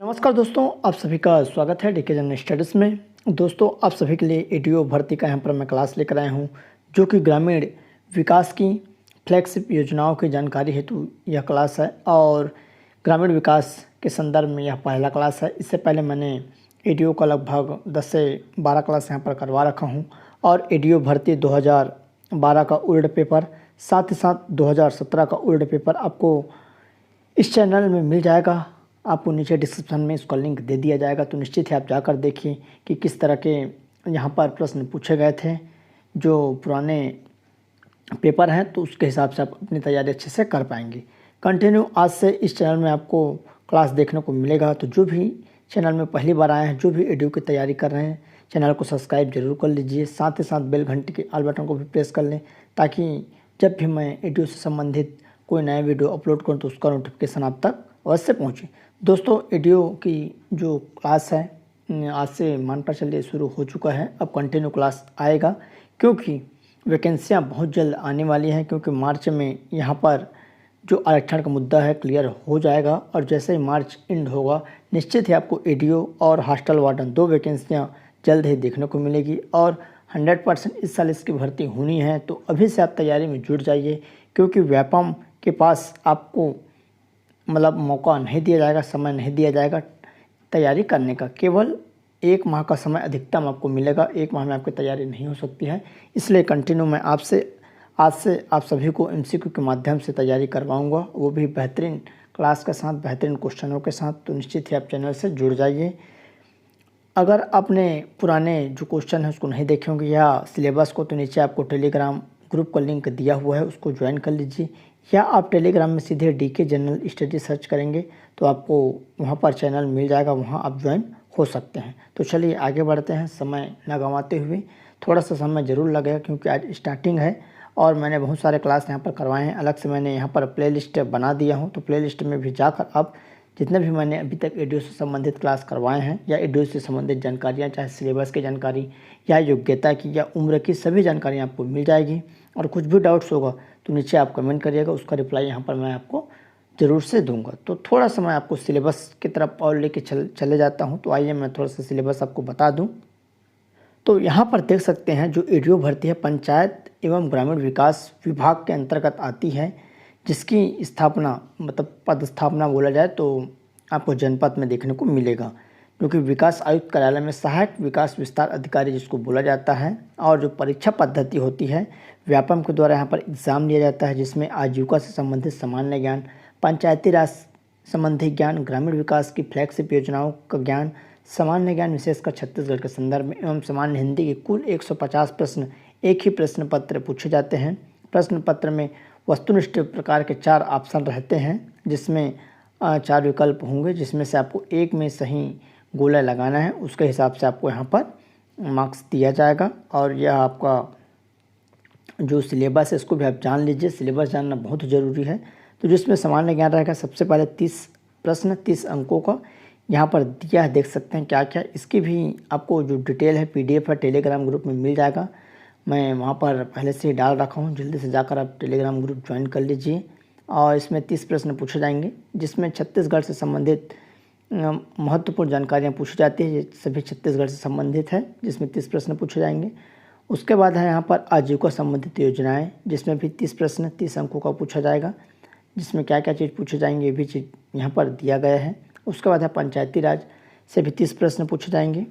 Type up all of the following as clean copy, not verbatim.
नमस्कार दोस्तों, आप सभी का स्वागत है डीके जनरल स्टडीज़ में। दोस्तों, आप सभी के लिए एडीओ भर्ती का यहाँ पर मैं क्लास लेकर आया हूँ, जो कि ग्रामीण विकास की फ्लैगशिप योजनाओं की जानकारी हेतु यह क्लास है और ग्रामीण विकास के संदर्भ में यह पहला क्लास है। इससे पहले मैंने एडीओ का लगभग 10 से 12 क्लास यहाँ पर करवा रखा हूँ और एडीओ भर्ती 2012 का ओल्ड पेपर, साथ ही साथ 2017 का ओल्ड पेपर आपको इस चैनल में मिल जाएगा। आपको नीचे डिस्क्रिप्शन में इसका लिंक दे दिया जाएगा, तो निश्चित ही आप जाकर देखिए कि किस तरह के यहाँ पर प्रश्न पूछे गए थे जो पुराने पेपर हैं, तो उसके हिसाब से आप अपनी तैयारी अच्छे से कर पाएंगे। कंटिन्यू आज से इस चैनल में आपको क्लास देखने को मिलेगा। तो जो भी चैनल में पहली बार आए हैं, जो भी एडीओ की तैयारी कर रहे हैं, चैनल को सब्सक्राइब जरूर कर लीजिए। साथ ही साथ बेल घंटी के ऑल बटन को भी प्रेस कर लें, ताकि जब भी मैं एडीओ से संबंधित कोई नया वीडियो अपलोड करूँ तो उसका नोटिफिकेशन आप तक अवश्य पहुँचे। दोस्तों, एडीओ की जो क्लास है आज से मानकर चलिए शुरू हो चुका है। अब कंटिन्यू क्लास आएगा क्योंकि वैकेंसियां बहुत जल्द आने वाली हैं, क्योंकि मार्च में यहाँ पर जो आरक्षण का मुद्दा है क्लियर हो जाएगा और जैसे ही मार्च एंड होगा निश्चित ही आपको एडीओ और हॉस्टल वार्डन 2 वैकेंसियाँ जल्द ही देखने को मिलेगी और 100% इस साल इसकी भर्ती होनी है। तो अभी से आप तैयारी में जुट जाइए, क्योंकि व्यापम के पास आपको मौका नहीं दिया जाएगा, समय नहीं दिया जाएगा तैयारी करने का। केवल 1 माह का समय अधिकतम आपको मिलेगा, 1 माह में आपकी तैयारी नहीं हो सकती है। इसलिए कंटिन्यू मैं आज से आप सभी को एमसीक्यू के माध्यम से तैयारी करवाऊंगा, वो भी बेहतरीन क्लास के साथ, बेहतरीन क्वेश्चनों के साथ। तो निश्चित ही आप चैनल से जुड़ जाइए। अगर आपने पुराने जो क्वेश्चन है उसको नहीं देखे होंगे या सिलेबस को, तो नीचे आपको टेलीग्राम ग्रुप का लिंक दिया हुआ है, उसको ज्वाइन कर लीजिए। या आप टेलीग्राम में सीधे डीके जनरल स्टडी सर्च करेंगे तो आपको वहां पर चैनल मिल जाएगा, वहां आप ज्वाइन हो सकते हैं। तो चलिए आगे बढ़ते हैं, समय न गंवाते हुए। थोड़ा सा समय ज़रूर लगेगा क्योंकि आज स्टार्टिंग है और मैंने बहुत सारे क्लास यहाँ पर करवाए हैं। अलग से मैंने यहाँ पर प्लेलिस्ट बना दिया हूँ, तो प्लेलिस्ट में भी जाकर आप जितने भी मैंने अभी तक एडीओ से संबंधित क्लास करवाए हैं या एडीओ से संबंधित जानकारियाँ, चाहे सिलेबस की जानकारी या योग्यता की या उम्र की, सभी जानकारियाँ आपको मिल जाएगी। और कुछ भी डाउट्स होगा तो नीचे आप कमेंट करिएगा, उसका रिप्लाई यहाँ पर मैं आपको ज़रूर से दूंगा। तो थोड़ा सा मैं आपको सिलेबस की तरफ और लेके चले जाता हूँ। तो आइए मैं थोड़ा सा सिलेबस आपको बता दूँ। तो यहाँ पर देख सकते हैं जो एडीओ भर्ती है पंचायत एवं ग्रामीण विकास विभाग के अंतर्गत आती है, जिसकी स्थापना पद स्थापना बोला जाए तो आपको जनपद में देखने को मिलेगा, क्योंकि विकास आयुक्त कार्यालय में सहायक विकास विस्तार अधिकारी जिसको बोला जाता है। और जो परीक्षा पद्धति होती है व्यापम के द्वारा यहाँ पर एग्ज़ाम लिया जाता है, जिसमें आजीविका से संबंधित सामान्य ज्ञान, पंचायती राज संबंधी ज्ञान, ग्रामीण विकास की फ्लैगशिप योजनाओं का ज्ञान, सामान्य ज्ञान विशेषकर छत्तीसगढ़ के संदर्भ में एवं सामान्य हिंदी के कुल 150 प्रश्न एक ही प्रश्न पत्र पूछे जाते हैं। प्रश्न पत्र में वस्तुनिष्ठ प्रकार के 4 ऑप्शन रहते हैं, जिसमें 4 विकल्प होंगे, जिसमें से आपको एक में सही गोला लगाना है। उसके हिसाब से आपको यहाँ पर मार्क्स दिया जाएगा। और यह आपका जो सिलेबस है इसको भी आप जान लीजिए, सिलेबस जानना बहुत ज़रूरी है। तो जिसमें सामान्य ज्ञान रहेगा, सबसे पहले 30 प्रश्न 30 अंकों का यहाँ पर दिया है, देख सकते हैं क्या क्या। इसकी भी आपको जो डिटेल है PDF है टेलीग्राम ग्रुप में मिल जाएगा, मैं वहाँ पर पहले से ही डाल रखा हूँ। जल्दी से जाकर आप टेलीग्राम ग्रुप ज्वाइन कर लीजिए। और इसमें 30 प्रश्न पूछे जाएंगे, जिसमें छत्तीसगढ़ से संबंधित महत्वपूर्ण जानकारियाँ पूछी जाती है। ये सभी छत्तीसगढ़ से संबंधित है, जिसमें 30 प्रश्न पूछे जाएंगे। उसके बाद है यहाँ पर आजीविका संबंधित योजनाएं, जिसमें भी 30 प्रश्न 30 अंकों का पूछा जाएगा, जिसमें क्या क्या चीज़ पूछे जाएंगे ये भी चीज़ यहाँ पर दिया गया है। उसके बाद है पंचायती राज से भी 30 प्रश्न पूछे जाएंगे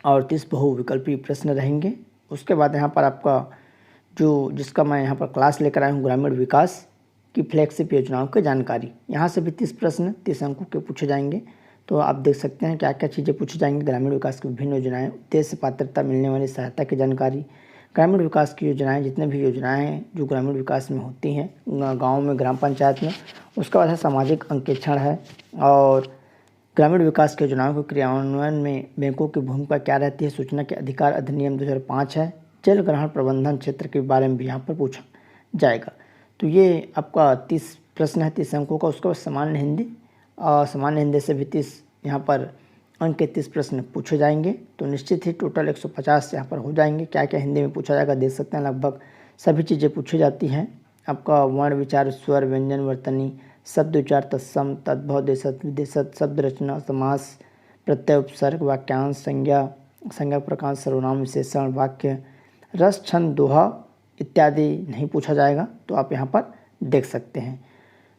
और 30 बहुविकल्पीय प्रश्न रहेंगे। उसके बाद यहाँ पर आपका जिसका मैं यहाँ पर क्लास लेकर आया हूँ, ग्रामीण विकास की फ्लैगशिप योजनाओं की जानकारी, यहाँ से भी 30 प्रश्न 30 अंकों के पूछे जाएंगे। तो आप देख सकते हैं क्या क्या चीज़ें पूछी जाएंगी। ग्रामीण विकास की विभिन्न योजनाएं, उद्देश्य पात्रता मिलने वाली सहायता की जानकारी, ग्रामीण विकास की योजनाएं, जितने भी योजनाएं हैं जो ग्रामीण विकास में होती हैं गाँव में, ग्राम पंचायत में। उसके बाद है सामाजिक अंकेक्षण है और ग्रामीण विकास की योजनाओं के क्रियान्वयन में बैंकों की भूमिका क्या रहती है, सूचना के अधिकार अधिनियम 2005 है। जल ग्रहण प्रबंधन क्षेत्र के बारे में भी यहाँ पर पूछा जाएगा। तो ये आपका 30 प्रश्न है 30 अंकों का। उसके बाद सामान्य हिंदी, सामान्य हिंदी से भी 30 यहाँ पर अंक के 30 प्रश्न पूछे जाएंगे। तो निश्चित ही टोटल 150 यहाँ पर हो जाएंगे। क्या क्या हिंदी में पूछा जाएगा देख सकते हैं, लगभग सभी चीज़ें पूछी जाती हैं। आपका वर्ण विचार स्वर व्यंजन वर्तनी शब्द उच्चार, तत्सम, तद्भव, देशत, विदेशत, शब्द रचना, समास, प्रत्यय, उपसर्ग, वाक्यांश, संज्ञा, संज्ञा प्रकार, सर्वनाम, विशेषण, वाक्य, रस, छंद, दोहा इत्यादि नहीं पूछा जाएगा, तो आप यहाँ पर देख सकते हैं।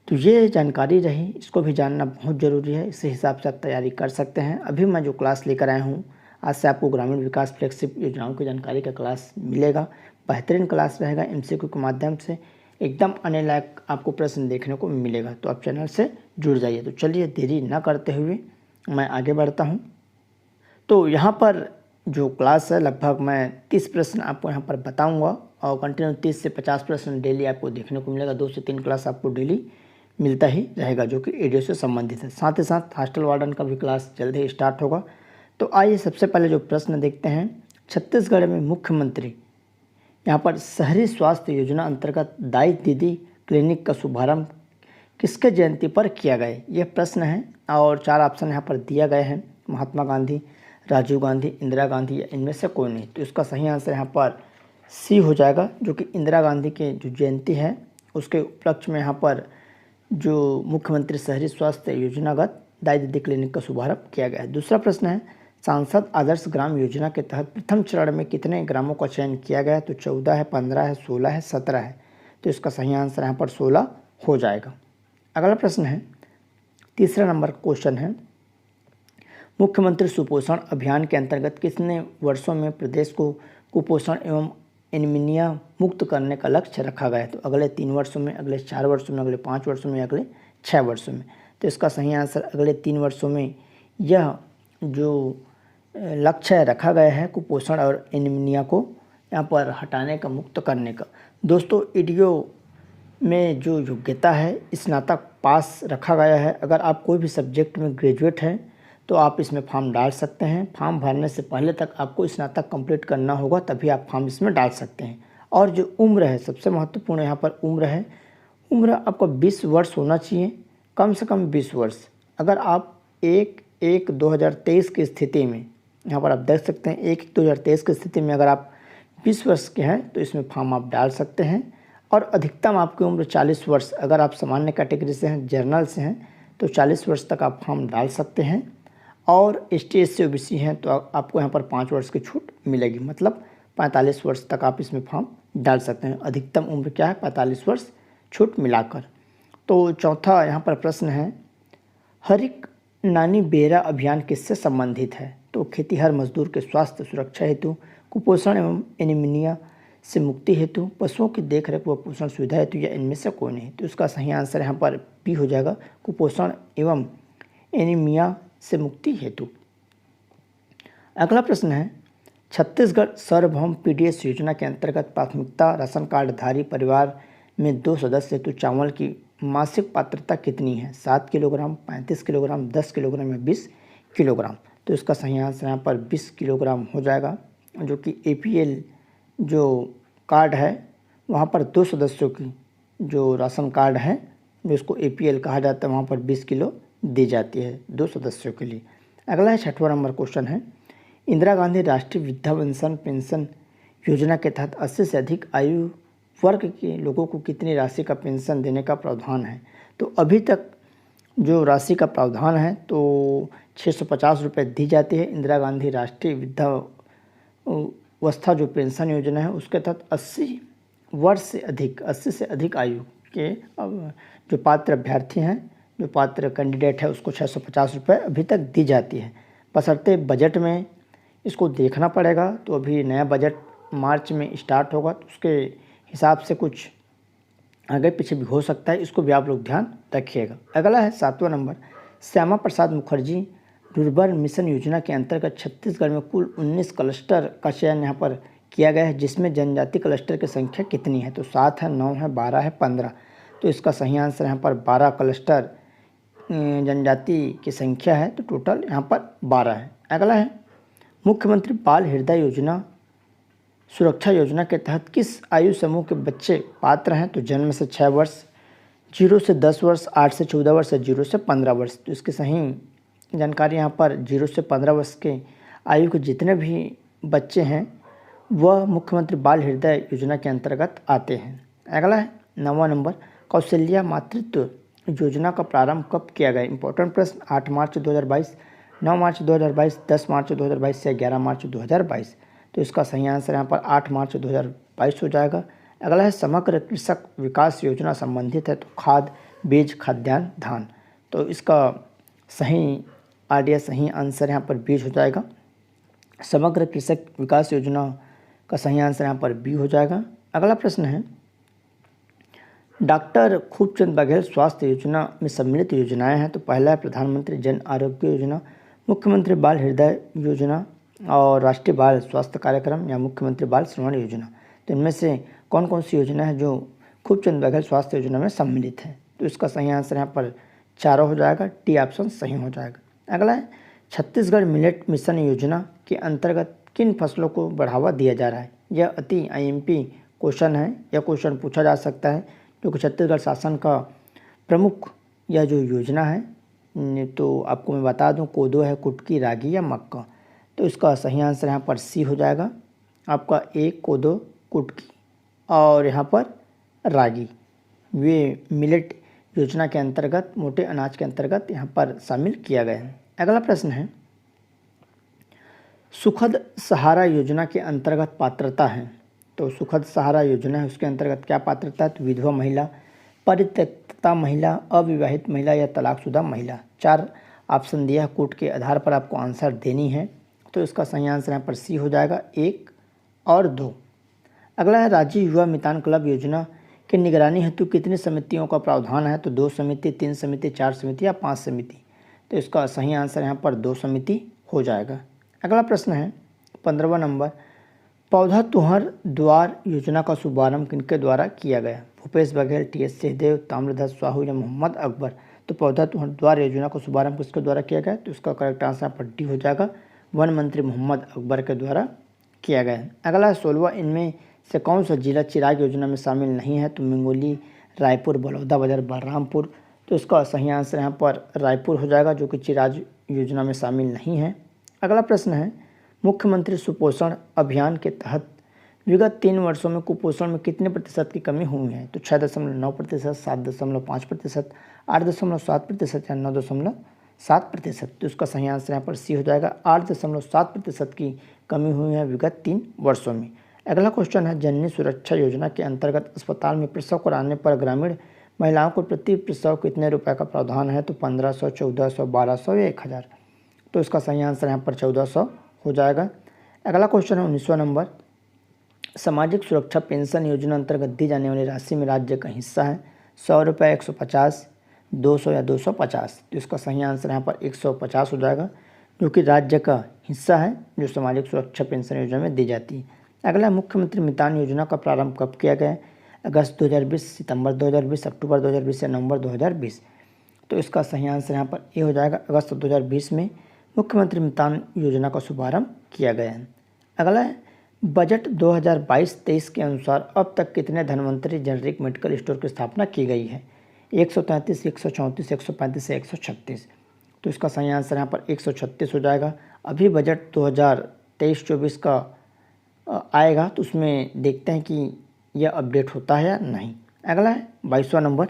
तो ये जानकारी रही, इसको भी जानना बहुत ज़रूरी है, इसी हिसाब से आप तैयारी कर सकते हैं। अभी मैं जो क्लास लेकर आया हूँ, आज से आपको ग्रामीण विकास फ्लैगशिप योजनाओं की जानकारी का क्लास मिलेगा। बेहतरीन क्लास रहेगा, MCQ के माध्यम से एकदम आने लायक आपको प्रश्न देखने को मिलेगा, तो आप चैनल से जुड़ जाइए। तो चलिए देरी न करते हुए मैं आगे बढ़ता हूँ। तो यहाँ पर जो क्लास है, लगभग मैं 30 प्रश्न आपको यहाँ पर बताऊँगा और कंटिन्यू 30 से 50 प्रश्न डेली आपको देखने को मिलेगा। 2 से 3 क्लास आपको डेली मिलता ही रहेगा, जो कि एडियो से संबंधित है। साथ ही साथ हॉस्टल वार्डन का भी क्लास जल्द ही स्टार्ट होगा। तो आइए सबसे पहले जो प्रश्न देखते हैं, छत्तीसगढ़ में मुख्यमंत्री यहाँ पर शहरी स्वास्थ्य योजना अंतर्गत दाई दीदी क्लिनिक का शुभारंभ किसके जयंती पर किया गया? यह प्रश्न है और 4 ऑप्शन यहाँ पर दिया गए हैं, महात्मा गांधी, राजीव गांधी, इंदिरा गांधी या इनमें से कोई नहीं। तो इसका सही आंसर यहाँ पर सी हो जाएगा, जो कि इंदिरा गांधी की जो जयंती है उसके उपलक्ष्य में यहाँ पर जो मुख्यमंत्री शहरी स्वास्थ्य योजनागत दाई दीदी क्लिनिक का शुभारंभ किया गया है। दूसरा प्रश्न है, सांसद आदर्श ग्राम योजना के तहत प्रथम चरण में कितने ग्रामों का चयन किया गया है? तो 14 है, 15 है, 16 है, 17 है। तो इसका सही आंसर यहाँ पर 16 हो जाएगा। अगला प्रश्न है, तीसरा नंबर क्वेश्चन है, मुख्यमंत्री सुपोषण अभियान के अंतर्गत कितने वर्षों में प्रदेश को कुपोषण एवं एनीमिया मुक्त करने का लक्ष्य रखा गया है? तो अगले 3 वर्षों में, अगले 4 वर्षों में, अगले 5 वर्षों में, अगले 6 वर्षों में। तो इसका सही आंसर अगले 3 वर्षों में यह जो लक्ष्य रखा गया है कुपोषण और एनीमिया को यहाँ पर हटाने का, मुक्त करने का। दोस्तों ईडीओ में जो योग्यता है स्नातक पास रखा गया है। अगर आप कोई भी सब्जेक्ट में ग्रेजुएट हैं तो आप इसमें फॉर्म डाल सकते हैं। फॉर्म भरने से पहले तक आपको स्नातक कंप्लीट करना होगा, तभी आप फॉर्म इसमें डाल सकते हैं। और जो उम्र है, सबसे महत्वपूर्ण यहाँ पर उम्र है, उम्र आपका 20 वर्ष होना चाहिए, कम से कम 20 वर्ष। अगर आप 1/1/2023 की स्थिति में, यहाँ पर आप देख सकते हैं 1/1/2023 की स्थिति में अगर आप 20 वर्ष के हैं तो इसमें फॉर्म आप डाल सकते हैं। और अधिकतम आपकी उम्र 40 वर्ष, अगर आप सामान्य कैटेगरी से हैं, जर्नल से हैं, तो 40 वर्ष तक आप फॉर्म डाल सकते हैं। और ST SC OBC हैं तो आपको यहाँ पर 5 वर्ष की छूट मिलेगी, मतलब 45 वर्ष तक आप इसमें फॉर्म डाल सकते हैं। अधिकतम उम्र क्या है? 45 वर्ष छूट मिलाकर। तो चौथा यहाँ पर प्रश्न है, हरिक नानी बेरा अभियान किससे संबंधित है? तो खेतीहर मजदूर के स्वास्थ्य सुरक्षा हेतु, कुपोषण एवं एनीमिया से मुक्ति हेतु, पशुओं की देखरेख व पोषण सुविधा हेतु, या इनमें से कोई नहीं। तो इसका सही आंसर यहाँ पर बी हो जाएगा, कुपोषण एवं एनीमिया से मुक्ति हेतु। अगला प्रश्न है, छत्तीसगढ़ सार्वभौम PDS योजना के अंतर्गत प्राथमिकता राशन कार्डधारी परिवार में 2 सदस्य हेतु चावल की मासिक पात्रता कितनी है? 7 किलोग्राम, 35 किलोग्राम, 10 किलोग्राम या 20 किलोग्राम। तो इसका सही आंसर यहाँ पर 20 किलोग्राम हो जाएगा, जो कि APL जो कार्ड है वहाँ पर 2 सदस्यों की जो राशन कार्ड है, जो इसको APL कहा जाता है, वहाँ पर 20 किलो दी जाती है 2 सदस्यों के लिए। अगला है 6वां नंबर क्वेश्चन है, इंदिरा गांधी राष्ट्रीय वृद्धावस्था पेंशन योजना के तहत 80 से अधिक आयु वर्ग के लोगों को कितनी राशि का पेंशन देने का प्रावधान है? तो अभी तक जो राशि का प्रावधान है तो 650 रुपये दी जाती है। इंदिरा गांधी राष्ट्रीय वृद्धावस्था जो पेंशन योजना है उसके तहत 80 से अधिक आयु के जो पात्र अभ्यर्थी हैं, जो पात्र कैंडिडेट है, उसको 650 रुपये अभी तक दी जाती है। बशर्ते बजट में इसको देखना पड़ेगा। तो अभी नया बजट मार्च में स्टार्ट होगा, तो उसके हिसाब से कुछ आगे पीछे भी हो सकता है, इसको भी आप लोग ध्यान रखिएगा। अगला है 7वां number, Shyama Prasad Mukherjee rurban mission योजना के अंतर्गत छत्तीसगढ़ में कुल 19 क्लस्टर का चयन यहाँ पर किया गया है, जिसमें जनजाति क्लस्टर की संख्या कितनी है? तो 7 है, 9 है, 12 है, 15। तो इसका सही आंसर यहाँ पर 12 क्लस्टर जनजाति की संख्या है, तो टोटल यहाँ पर 12 है। अगला है, मुख्यमंत्री बाल हृदय योजना सुरक्षा योजना के तहत किस आयु समूह के बच्चे पात्र हैं? तो जन्म से 6 वर्ष, 0 से 10 वर्ष, 8 से 14 वर्ष, 0 से 15 वर्ष। तो इसकी सही जानकारी यहाँ पर 0 से 15 वर्ष के आयु के जितने भी बच्चे हैं वह मुख्यमंत्री बाल हृदय योजना के अंतर्गत आते हैं। अगला है 9वां नंबर, कौशल्या मातृत्व योजना का प्रारंभ कब किया गया? इंपॉर्टेंट प्रश्न। 8 मार्च 2022, 9 मार्च 2022, 10 मार्च 2022 या 11 मार्च 2022? तो इसका सही आंसर यहाँ पर 8 मार्च 2022 हो जाएगा। अगला है समग्र कृषक विकास योजना संबंधित है तो खाद, बीज, खाद्यान्न, धान। तो इसका सही सही आंसर यहाँ पर बीज हो जाएगा। समग्र कृषक विकास योजना का सही आंसर यहाँ पर बी हो जाएगा। अगला प्रश्न है डॉक्टर खूबचंद बघेल स्वास्थ्य योजना में सम्मिलित योजनाएं हैं तो पहला है प्रधानमंत्री जन आरोग्य योजना, मुख्यमंत्री बाल हृदय योजना और राष्ट्रीय बाल स्वास्थ्य कार्यक्रम या मुख्यमंत्री बाल श्रवण योजना। तो इनमें से कौन कौन सी योजना है जो खूबचंद बघेल स्वास्थ्य योजना में सम्मिलित है? तो इसका सही आंसर यहाँ पर चारों हो जाएगा, टी ऑप्शन सही हो जाएगा। अगला है छत्तीसगढ़ मिलेट मिशन योजना के अंतर्गत किन फसलों को बढ़ावा दिया जा रहा है? यह अति आईएमपी क्वेश्चन है, यह क्वेश्चन पूछा जा सकता है क्योंकि छत्तीसगढ़ शासन का प्रमुख यह जो योजना है तो आपको मैं बता दूं कोदो है, कुटकी, रागी या मक्का। तो इसका सही आंसर यहाँ पर सी हो जाएगा आपका ए कोदो, कुटकी और यहाँ पर रागी। वे मिलेट योजना के अंतर्गत मोटे अनाज के अंतर्गत यहाँ पर शामिल किया गया है। अगला प्रश्न है सुखद सहारा योजना के अंतर्गत पात्रता है तो सुखद सहारा योजना है उसके अंतर्गत क्या पात्रता है? तो विधवा महिला, परित्यक्ता महिला, अविवाहित महिला या तलाकशुदा महिला। 4 ऑप्शन दिया है, कोड के आधार पर आपको आंसर देनी है। तो इसका सही आंसर यहाँ पर सी हो जाएगा 1 और 2। अगला है राज्य युवा मितान क्लब योजना की निगरानी हेतु कितनी समितियों का प्रावधान है? तो 2 समिति, 3 समिति, 4 समिति या 5 समिति। तो इसका सही आंसर यहाँ पर 2 समिति हो जाएगा। अगला प्रश्न है 15वां नंबर पौधा तुहर द्वार योजना का शुभारंभ किनके द्वारा किया गया? भूपेश बघेल, टी.एस. सिंहदेव, ताम्रध्वज साहू या मोहम्मद अकबर। तो पौधा तुहर द्वार योजना का शुभारंभ किसके द्वारा किया गया? तो इसका करेक्ट आंसर पर डी हो जाएगा, वन मंत्री मोहम्मद अकबर के द्वारा किया गया। अगला 16वां इनमें से कौन सा जिला चिराग योजना में शामिल नहीं है? तो मंगोली, रायपुर, बलौदाबाजार, बलरामपुर। तो इसका सही आंसर यहाँ पर रायपुर हो जाएगा जो कि चिराग योजना में शामिल नहीं है। अगला प्रश्न है मुख्यमंत्री सुपोषण अभियान के तहत विगत 3 वर्षों में कुपोषण में कितने प्रतिशत की कमी हुई है? तो 6.9%, 7.5%, 8.7% या 9.7%। तो उसका सही आंसर यहाँ पर सी हो जाएगा, 8.7% की कमी हुई है विगत 3 वर्षों में। अगला क्वेश्चन है जननी सुरक्षा योजना के अंतर्गत अस्पताल में प्रसव कराने पर ग्रामीण महिलाओं को प्रति प्रसव कितने रुपए का प्रावधान है? तो 1500, 1400, 1200 या 1000। तो इसका सही आंसर यहाँ पर 1400 हो जाएगा। अगला क्वेश्चन है 19वां नंबर सामाजिक सुरक्षा पेंशन योजना अंतर्गत दी जाने वाली राशि में राज्य का हिस्सा है 100 रुपये, 150, 200 या 250। तो इसका सही आंसर यहाँ पर 150 हो जाएगा जो कि राज्य का हिस्सा है जो सामाजिक सुरक्षा पेंशन योजना में दी जाती है। अगला मुख्यमंत्री मितान योजना का प्रारंभ कब किया गया? अगस्त 2020, सितंबर 2020, अक्टूबर 2020 या नवंबर 2020। तो इसका सही आंसर यहाँ पर ए हो जाएगा, अगस्त 2020 में मुख्यमंत्री मितान योजना का शुभारंभ किया गया है। अगला है बजट 2022-23 के अनुसार अब तक कितने धन्वंतरी जेनरिक मेडिकल स्टोर की स्थापना की गई है? 133, 134, 135 या 136। तो इसका सही आंसर यहाँ पर 136 हो जाएगा। अभी बजट 2023-24 का आएगा तो उसमें देखते हैं कि यह अपडेट होता है या नहीं। अगला है 22वां नंबर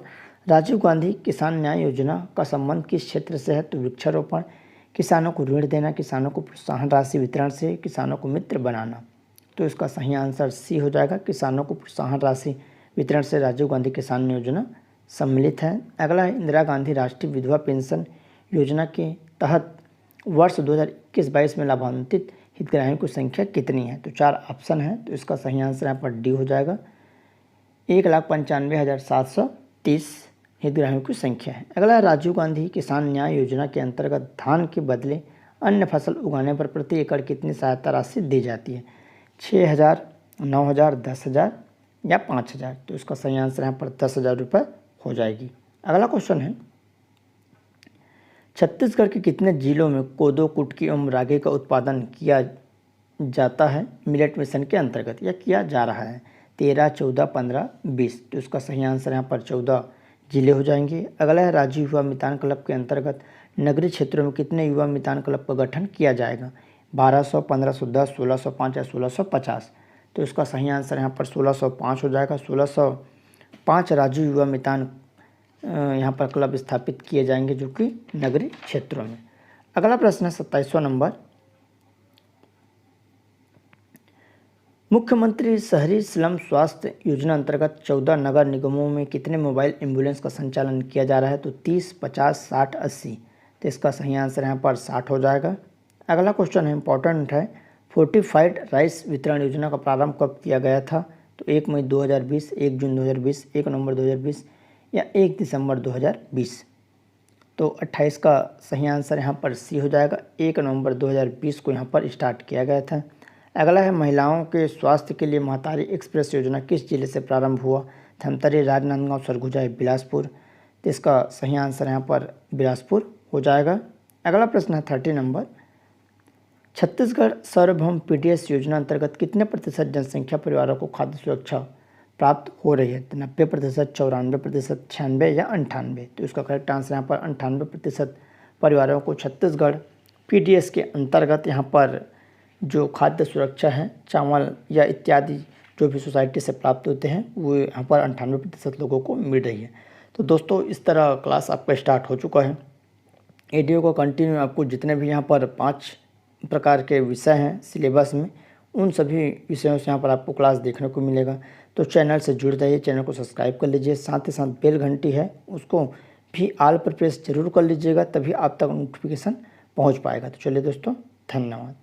राजीव गांधी किसान न्याय योजना का संबंध किस क्षेत्र से है? तो वृक्षारोपण, किसानों को ऋण देना, किसानों को प्रोत्साहन राशि वितरण से, किसानों को मित्र बनाना। तो इसका सही आंसर सी हो जाएगा, किसानों को प्रोत्साहन राशि वितरण से राजीव गांधी किसान योजना सम्मिलित है। अगला है इंदिरा गांधी राष्ट्रीय विधवा पेंशन योजना के तहत वर्ष 2021-22 में लाभान्वित हितग्राहियों की संख्या कितनी है? तो 4 ऑप्शन है तो इसका सही आंसर यहाँ पर डी हो जाएगा, 1,95,730 हितग्राहियों की संख्या है। अगला राजीव गांधी किसान न्याय योजना के अंतर्गत धान के बदले अन्य फसल उगाने पर प्रति एकड़ कितनी सहायता राशि दी जाती है? 6,000, 9,000, 10,000 या 5,000। तो इसका सही आंसर यहाँ पर 10,000 रुपये हो जाएगी। अगला क्वेश्चन है छत्तीसगढ़ के कितने जिलों में कोदो, कुटकी एवं रागी का उत्पादन किया जाता है मिलेट मिशन के अंतर्गत या किया जा रहा है? 13, 14, 15, 20। तो इसका सही आंसर यहाँ पर 14 जिले हो जाएंगे। अगला है राज्य युवा मितान क्लब के अंतर्गत नगरीय क्षेत्रों में कितने युवा मितान क्लब का गठन किया जाएगा? 1200, 1510, 1605 या 1650। तो इसका सही आंसर यहाँ पर 1605 हो जाएगा। 1605 राज्य युवा मितान यहाँ पर क्लब स्थापित किए जाएंगे जो कि नगरीय क्षेत्रों में। अगला प्रश्न है 27वां नंबर, मुख्यमंत्री शहरी स्लम स्वास्थ्य योजना अंतर्गत 14 नगर निगमों में कितने मोबाइल एम्बुलेंस का संचालन किया जा रहा है? तो 30, 50, 60, 80। तो इसका सही आंसर यहाँ पर 60 हो जाएगा। अगला क्वेश्चन है, इंपॉर्टेंट है, फोर्टिफाइड राइस वितरण योजना का प्रारंभ कब किया गया था? तो 1 मई 2020, 1 जून 2020, 1 नवंबर 2020 या 1 दिसंबर 2020। तो 28 का सही आंसर यहाँ पर सी हो जाएगा। 1 नवंबर 2020 को यहाँ पर स्टार्ट किया गया था। अगला है, महिलाओं के स्वास्थ्य के लिए महतारी एक्सप्रेस योजना किस जिले से प्रारंभ हुआ? धमतरी, राजनांदगांव, सरगुजा, बिलासपुर। तो इसका सही आंसर यहाँ पर बिलासपुर हो जाएगा। अगला प्रश्न है 30 नंबर, छत्तीसगढ़ सार्वभौम पीडीएस योजना अंतर्गत कितने प्रतिशत जनसंख्या परिवारों को खाद्य सुरक्षा प्राप्त हो रही है? 90%, 94%, 96 या 98। तो इसका करेक्ट आंसर यहाँ पर 98% परिवारों को छत्तीसगढ़ पीडीएस के अंतर्गत यहाँ पर जो खाद्य सुरक्षा है, चावल या इत्यादि जो भी सोसाइटी से प्राप्त होते हैं वो यहाँ पर 98% लोगों को मिल रही है। तो दोस्तों इस तरह क्लास आपका स्टार्ट हो चुका है। वीडियो को कंटिन्यू आपको जितने भी यहाँ पर 5 प्रकार के विषय हैं सिलेबस में, उन सभी विषयों से यहाँ पर आपको क्लास देखने को मिलेगा। तो चैनल से जुड़ जाइए, चैनल को सब्सक्राइब कर लीजिए, साथ ही साथ बेल घंटी है उसको भी ऑल पर प्रेस जरूर कर लीजिएगा, तभी आप तक नोटिफिकेशन पहुँच पाएगा। तो चलिए दोस्तों, धन्यवाद।